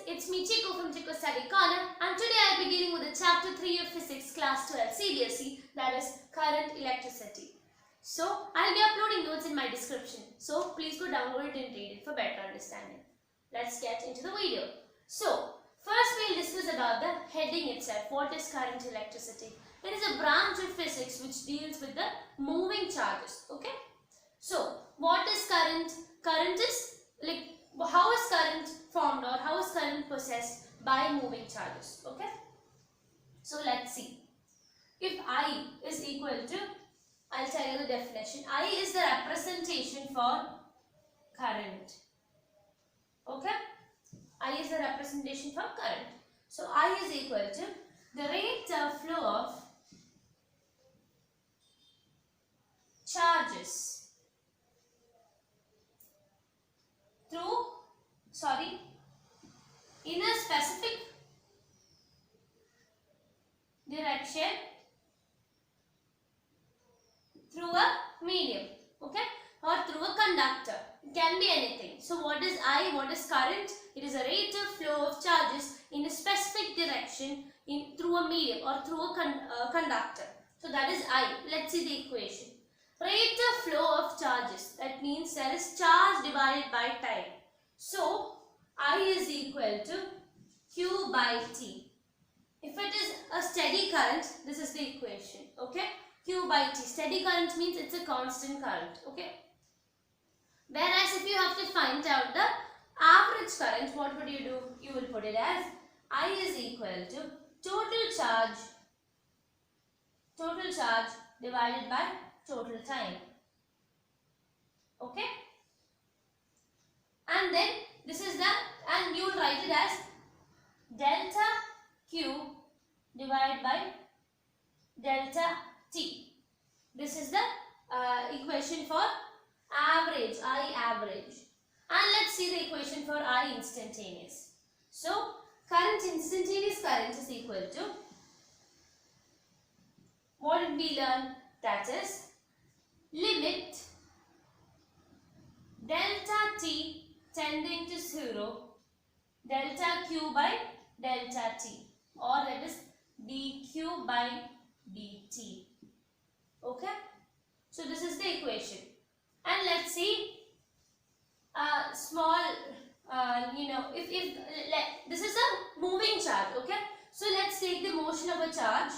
it's me Chico from Chico Study Corner, and today I'll be dealing with the chapter 3 of Physics Class 12 CBSE, that is current electricity. So I'll be uploading notes in my description, so please go download it and read it for better understanding. Let's get into the video. So first we'll discuss about the heading itself. What is current electricity? It is a branch of physics which deals with the moving charges. Okay. So what is current? Current is like, how is current formed or how is current possessed by moving charges? Okay. So let's see. If I is equal to, I'll tell you the definition. I is the representation for current. Okay. I is the representation for current. So I is equal to the rate of flow of charges in a specific direction through a medium, okay, or through a conductor. It can be anything. So what is I? What is current? It is a rate of flow of charges in a specific direction through a medium or through a conductor. So that is I. Let's see the equation. Rate of flow of charges. That means there is charge divided by time. So I is equal to Q by T. If it is a steady current, this is the equation. Okay. Q by T. Steady current means it's a constant current. Okay. Whereas if you have to find out the average current, what would you do? You will put it as I is equal to total charge divided by total time. Okay. And then this is the, and you will write it as delta Q divided by delta T. This is the equation for average, I average. And let's see the equation for I instantaneous. So current, instantaneous current is equal to, what did we learn? That is limit delta T tending to 0, delta Q by delta T, or that is dQ by dt. Okay. So this is the equation. And let's see small, if this is a moving charge. Okay. So let's take the motion of a charge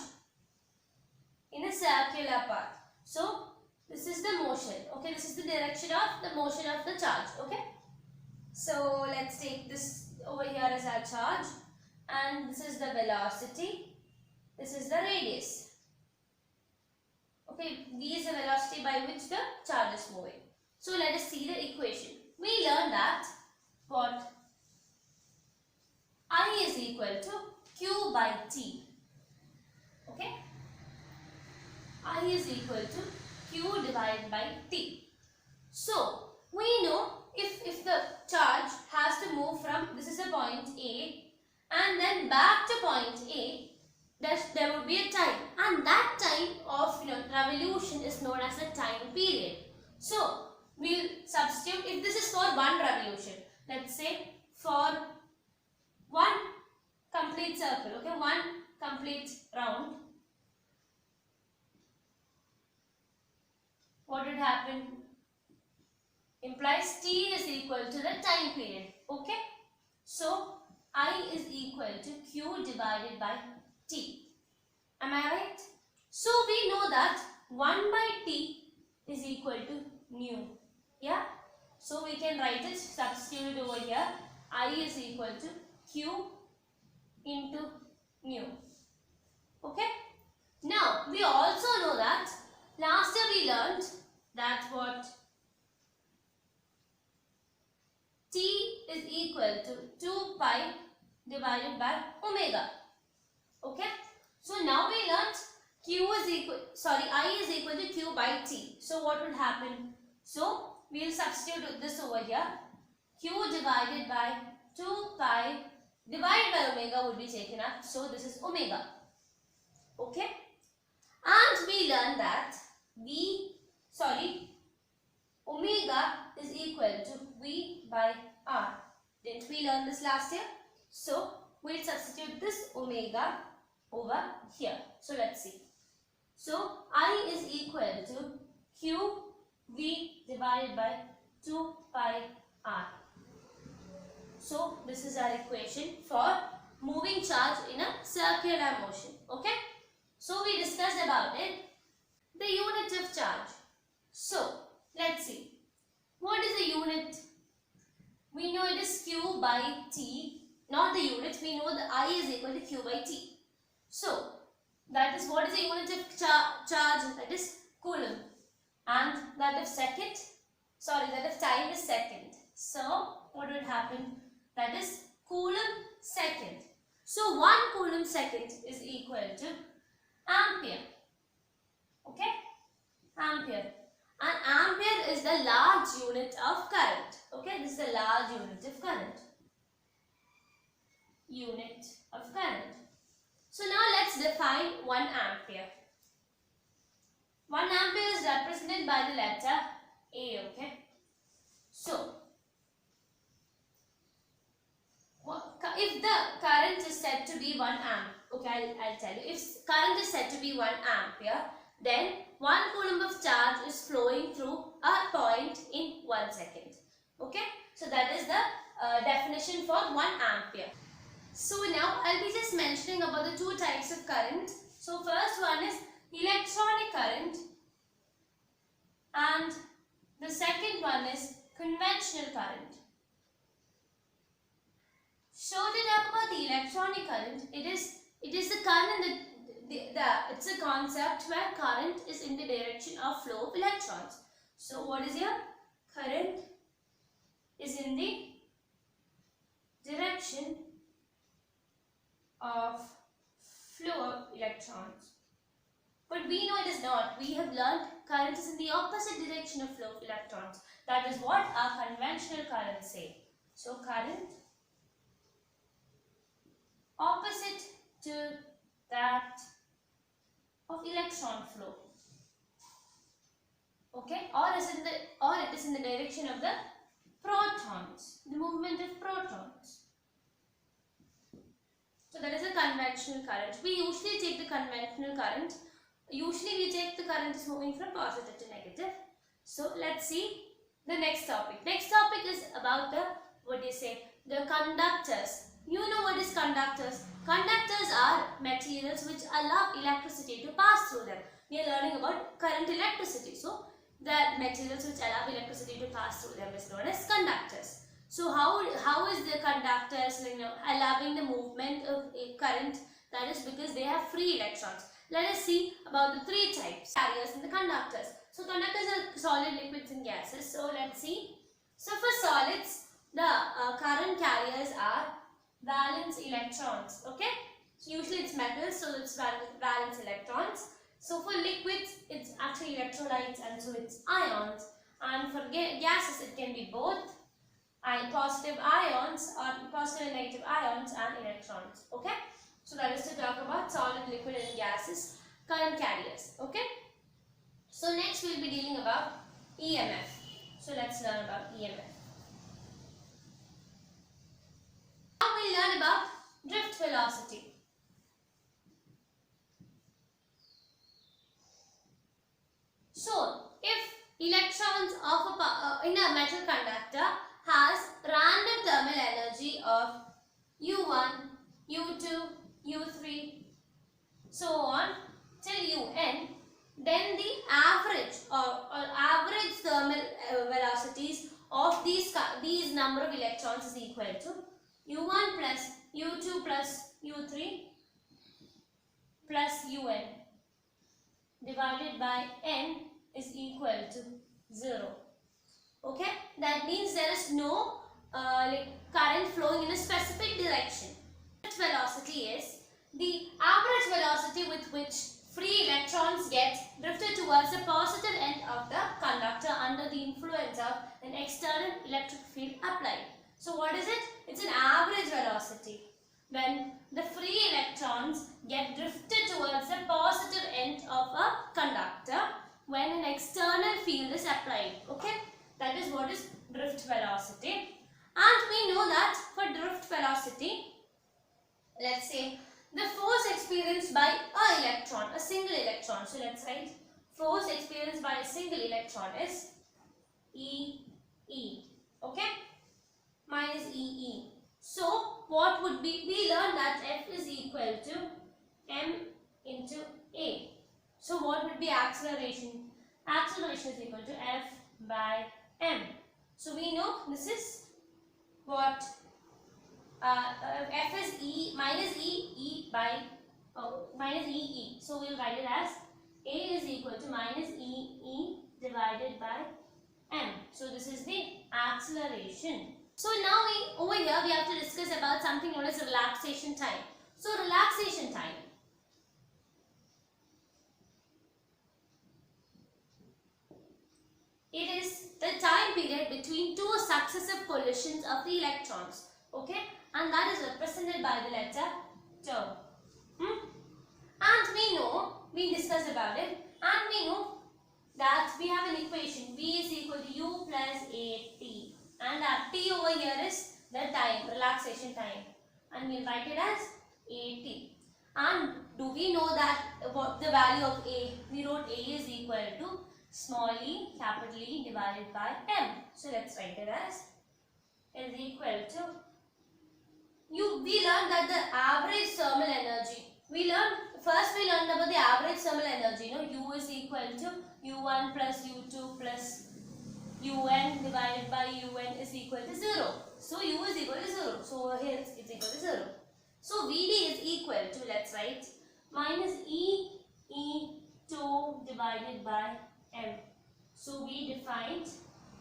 in a circular path. So this is the motion. Okay. This is the direction of the motion of the charge. Okay. So let's take this over here as our charge, and this is the velocity, this is the radius. Okay, v is the velocity by which the charge is moving. So let us see the equation. We learned that what I is equal to Q by T. Okay, I is equal to Q divided by T. So we know if the charge has to move from, this is a point A, and then back to point A, there would be a time, and that time of revolution is known as a time period. So we'll substitute, if this is for one revolution, let's say for one complete circle, okay, one complete round, what would happen? Implies T is equal to the time period. Okay. So I is equal to Q divided by T. Am I right? So we know that 1 by T is equal to nu. Yeah. So we can write it, substitute it over here. I is equal to Q into nu. Okay. Now we also know that last year we learned that what T is equal to 2 pi divided by omega. Okay. So now we learnt I is equal to Q by T. So what will happen? So we will substitute this over here. Q divided by 2 pi divided by omega would be taken up. So this is omega. Okay. And we learned that omega is equal to V by R. Didn't we learn this last year? So we'll substitute this omega over here. So let's see. So I is equal to QV divided by 2 pi r. So this is our equation for moving charge in a circular motion. Okay. So we discussed about it. The unit of charge. So let's see. What is the unit? We know it is Q by T. Not the unit. We know the I is equal to Q by T. So that is what is the unit of charge? That is coulomb. And that of that of time is second. So what would happen? That is coulomb second. So 1 coulomb second is equal to ampere. Okay? Ampere. And ampere is the large unit of current. Okay? This is the large unit of current. Unit of current. So now let's define 1 ampere. 1 ampere is represented by the letter A. Okay? So if the current is said to be 1 amp, okay, I'll tell you. If current is said to be 1 ampere, then 1 coulomb of charge is flowing through a point in 1 second. Okay, so that is the definition for 1 ampere. So now I'll be just mentioning about the 2 types of current. So first one is electronic current, and the second one is conventional current. So to talk about the electronic current, it is the current it's a concept where current is in the direction of flow of electrons. So what is here? Current is in the direction of flow of electrons. But we know it is not. We have learned current is in the opposite direction of flow of electrons. That is what our conventional currents say. So current opposite to that of electron flow. Okay, or it is in the direction of the protons, the movement of protons. So that is a conventional current. We usually take the conventional current. Usually we take the current is moving from positive to negative. So let's see the next topic. Next topic is about the conductors. You know what is conductors? Conductors are materials which allow electricity to pass through them. We are learning about current electricity. So the materials which allow electricity to pass through them is known as conductors. So how is the conductors allowing the movement of a current? That is because they have free electrons. Let us see about the 3 types carriers in the conductors. So conductors are solid, liquids and gases. So let's see. So for solids, the current carriers are valence electrons. Okay, so usually it's metals, so it's valence electrons. So for liquids, it's actually electrolytes, and so it's ions. And for gases, it can be both positive ions or positive and negative ions and electrons. Okay, so that is to talk about solid, liquid and gases current carriers. Okay, so next we'll be dealing about EMF. So let's learn about EMF. Now we'll learn about drift velocity. So if electrons of in a metal conductor has random thermal energy of U1, U2, U3, so on till Un, then the average or average thermal velocities of these number of electrons is equal to U1 plus U2 plus U3 plus Un divided by N is equal to 0. Okay, that means there is no current flowing in a specific direction. Drift velocity is the average velocity with which free electrons get drifted towards the positive end of the conductor under the influence of an external electric field applied. So what is it? It's an average velocity when the free electrons get drifted towards the positive end of a conductor when an external field is applied. Okay, that is what is drift velocity. And we know that for drift velocity, let's say the force experienced by a electron, a single electron. So let's write force experienced by a single electron is E. Okay, minus E. So what would be, we learned that F is equal to m into A. So what would be acceleration? Acceleration is equal to F by m. So we know this is what F is E minus E by minus E. So we will write it as A is equal to minus E divided by m. So this is the acceleration. So now over here we have to discuss about something known as relaxation time. So relaxation time. It is the time period between two successive collisions of the electrons. Okay, and that is represented by the letter tau. And we know, we discussed about it, and we know that we have an equation V is equal to U plus AT, and our T over here is the time, relaxation time, and we'll write it as AT. And do we know that what the value of A? We wrote A is equal to small e capital E divided by m. So let's write it as is equal to we learned that the average thermal energy. First we learned about the average thermal energy. U is equal to U1 plus U2 plus UN divided by UN is equal to 0. So U is equal to 0. So over here it's equal to 0. So VD is equal to, let's write, minus E2 divided by M. So we defined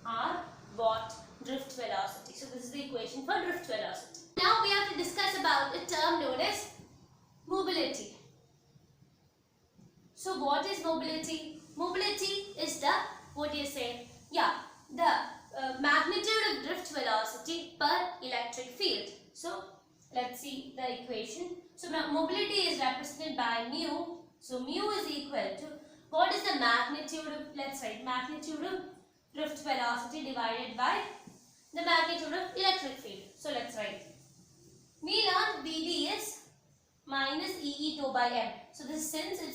our what? Drift velocity. So this is the equation for drift velocity. Now we have to discuss about a term known as mobility. So what is mobility? Mobility is the, what do you say? Yeah, the magnitude of drift velocity per electric field. So let's see the equation. So mobility is represented by mu. So mu is equal to, what is the magnitude of, let's write, magnitude of drift velocity divided by the magnitude of electric field. So let's write. We learned VD is minus E2 by M. So this, since it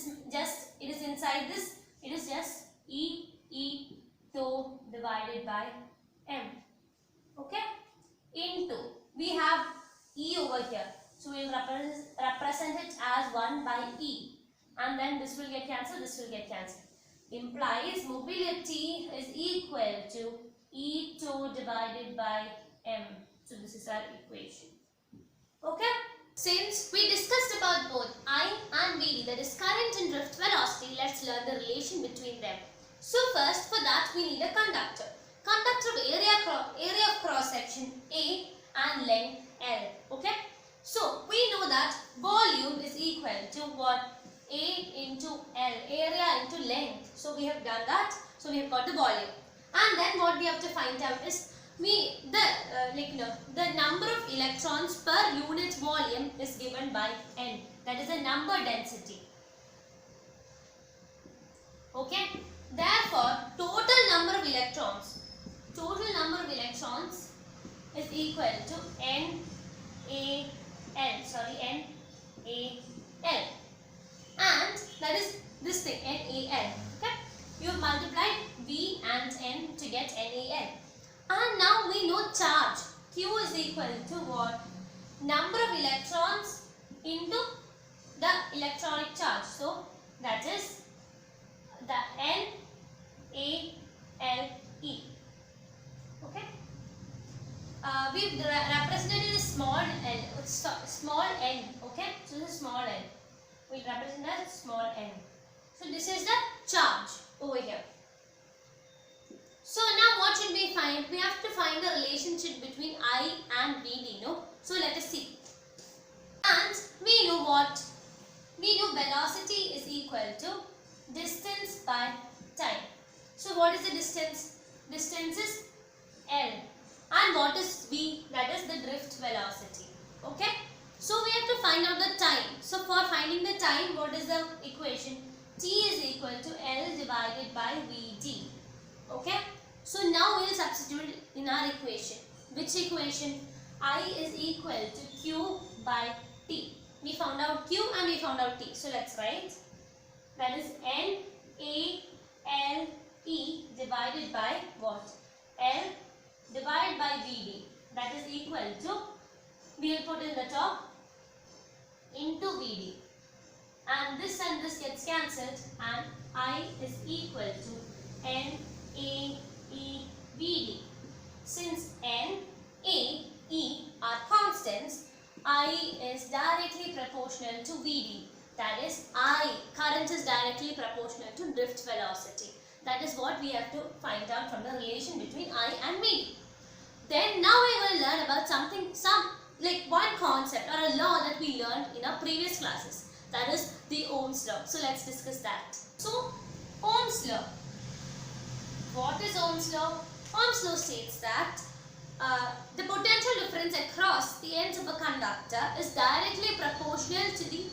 is inside this, it is just E2 divided by M. Okay? Into, we have E over here. So we will represent it as 1 by E. And then this will get cancelled, this will get cancelled. Implies mobility is equal to E2 divided by M. So this is our equation. Okay? Since we discussed about both I and VD, that is current and drift velocity, let's learn the relation between them. So first, for that we need a conductor. Conductor of area of cross section A and length L. Okay? So we know that volume is equal to what? A into L, area into length. So we have done that. So we have got the volume. And then what we have to find out is the number of electrons per unit volume is given by N. That is the number density. Okay. Therefore, total number of electrons is equal to N A L. And that is this thing, NaL. Okay? You have multiplied V and N to get NaL. And now we know charge. Q is equal to what? Number of electrons into the electronic charge. So that is the NaLe. Okay? We've represented a small n. Okay? So this is small n. We'll represent as small n. So this is the charge over here. So now what should we find? We have to find the relationship between I and VD, no? So let us see. And we know what? We know velocity is equal to distance by time. So what is the distance? Distance is L. And what is V? That is the drift velocity. Okay? So we have to find out the time. So for finding the time, what is the equation? T is equal to L divided by Vt. Okay? So now we will substitute in our equation. Which equation? I is equal to Q by T. We found out Q and we found out T. So let's write. That is NALE divided by what? L divided by VD. That is equal to, we will put in the top, into VD. And this gets cancelled and I is equal to NAEVD. Since N, A, E are constants, I is directly proportional to VD. That is, current is directly proportional to drift velocity. That is what we have to find out from the relation between I and VD. Then now we will learn about one concept or a law that we learned in our previous classes. That is the Ohm's law. So let's discuss that. So Ohm's law. What is Ohm's law? Ohm's law states that the potential difference across the ends of a conductor is directly proportional to the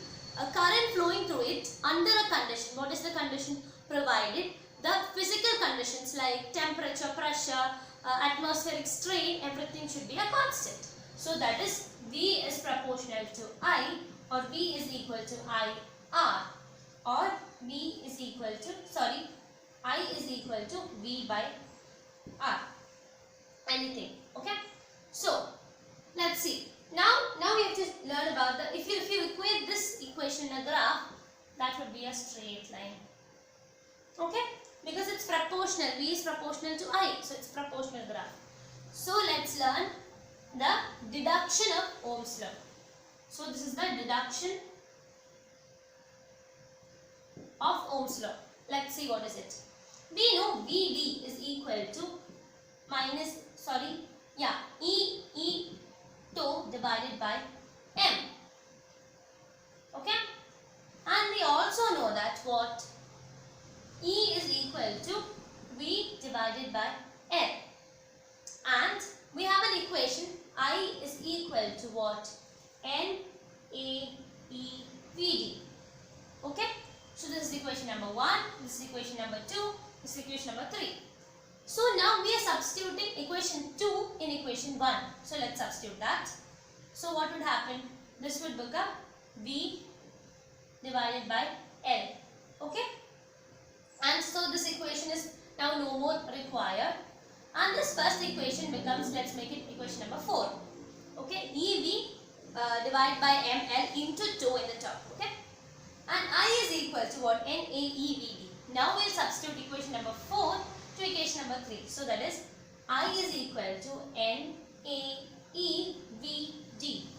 current flowing through it under a condition. What is the condition? Provided the physical conditions like temperature, pressure, atmospheric strain, everything should be a constant. So that is V is proportional to I, or V is equal to IR, or I is equal to V by R. Anything. Okay. So let's see. Now we have to learn about if you equate this equation in a graph, that would be a straight line. Okay, because it's proportional. V is proportional to I, so it's proportional graph. So let's learn the deduction of Ohm's law. So this is the deduction of Ohm's law. Let's see what is it. We know VD is equal to E tau divided by M. Okay, and we also know that what E is equal to V divided by L, and we have an equation I is equal to what? NAEVD. Okay, so this is equation number 1, this is equation number 2, this is equation number 3. So now we are substituting equation 2 in equation 1. So let's substitute that. So what would happen? This would become V divided by L. Okay, and so this equation is now no more required, and this first equation becomes, let's make it equation number 4. Okay, EV divided by ML into 2 in the top. Okay, and I is equal to what? NAEVD. Now we will substitute equation number 4 to equation number 3. So that is I is equal to NAEVD.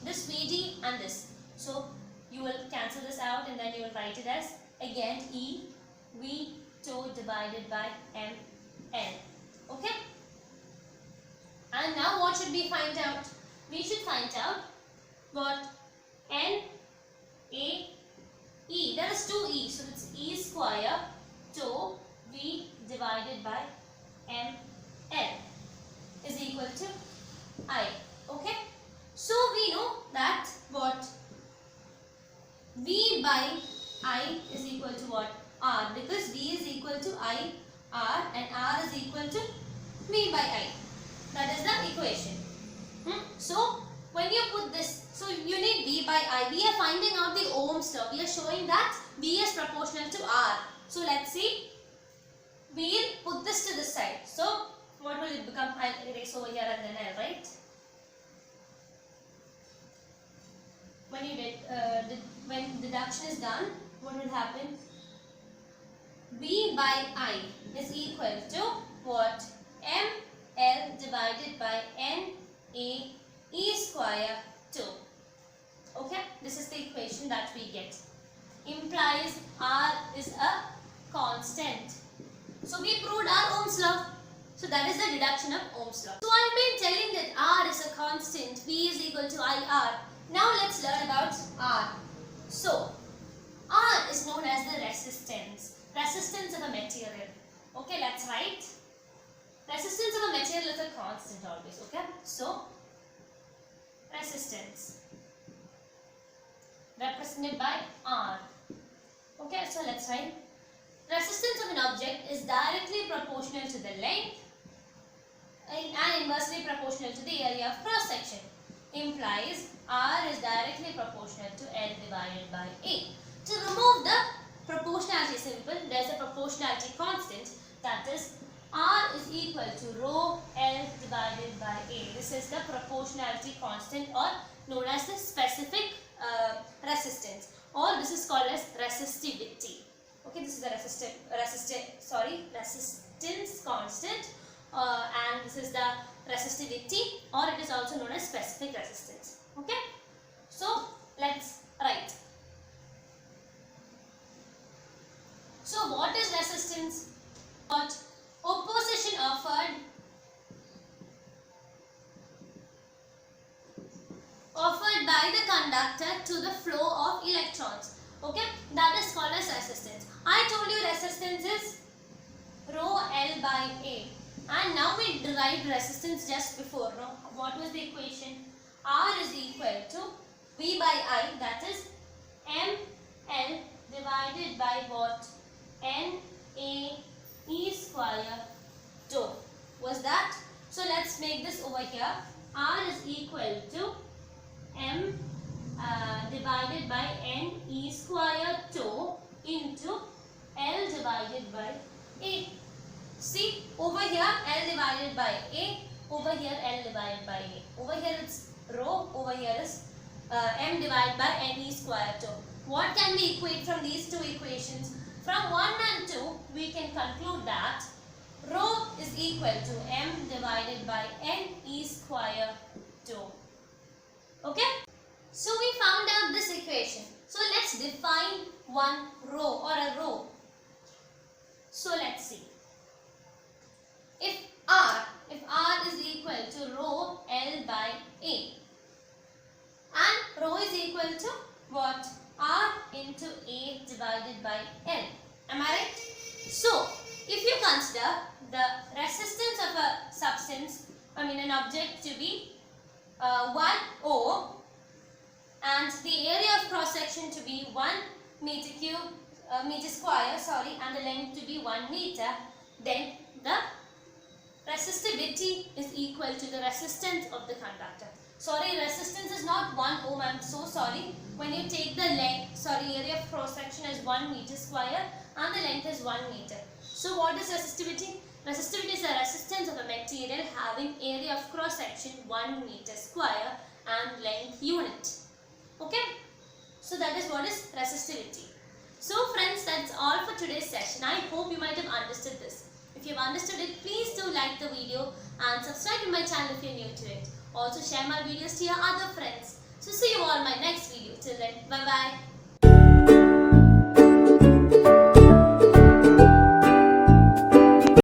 This VD and this. So you will cancel this out and then you will write it as again EV tau divided by ML. Okay. And now what should we find out? We should find out what NAE. There is 2 E. So it's E square tau V divided by ML is equal to I. Okay. So we know that what V by I is equal to what? R, because V is equal to I R and R is equal to V by I. That is the equation. So when you put this, so you need V by I. We are finding out the Ohm's law. We are showing that V is proportional to R. So let's see. We will put this to this side. So what will it become? I'll erase over here and then I'll write. When deduction is done, what will happen? V by I is equal to what? ML divided by NAE square 2. Okay, this is the equation that we get. Implies R is a constant. So we proved our Ohm's law. So that is the deduction of Ohm's law. So I've been telling that R is a constant. V is equal to IR. Now let's learn about R. So R is known as the resistance of a material. Okay, let's write. Resistance of a material is a constant always. Okay, so resistance represented by R. Okay, so let's write. Resistance of an object is directly proportional to the length and inversely proportional to the area of cross section. implies R is directly proportional to L divided by A. To remove the proportionality symbol, there is a proportionality constant, that is R is equal to rho L divided by A. This is the proportionality constant, or known as the specific resistance, or this is called as resistivity. Okay, this is the resistance constant, and this is the resistivity, or it is also known as specific resistance. Okay, so let's write. So what is resistance? What opposition offered by the conductor to the flow of electrons. Okay, that is called as resistance. I told you resistance is rho L by A, and now we derived resistance just before. No? What was the equation? R is equal to V by I, that is M L divided by what? N A E square tau. Was that? So let's make this over here. R is equal to M divided by N E square tau into L divided by A. See, over here L divided by A, over here L divided by A. Over here it's rho, over here is M divided by N E square tau. What can we equate from these two equations? From 1 and 2, we can conclude that rho is equal to M divided by N E square tau. Okay? So we found out this equation. So let's define one rho, or a rho. So let's see. If R is equal to rho L by A, and rho is equal to what? R into A divided by L. Am I right? So, if you consider the resistance of a substance, an object to be 1 O, and the area of cross section to be 1 meter square, and the length to be 1 meter, then the resistivity is equal to the resistance of the conductor. Sorry, resistance is not 1 ohm. I'm so sorry. When you take the area of cross section is 1 meter square and the length is 1 meter. So what is resistivity? Resistivity is the resistance of a material having area of cross section 1 meter square and length unit. Okay? So that is what is resistivity. So friends, that's all for today's session. I hope you might have understood this. If you have understood it, please do like the video and subscribe to my channel if you're new to it. Also share my videos to your other friends. So see you all in my next video. Till then, bye bye.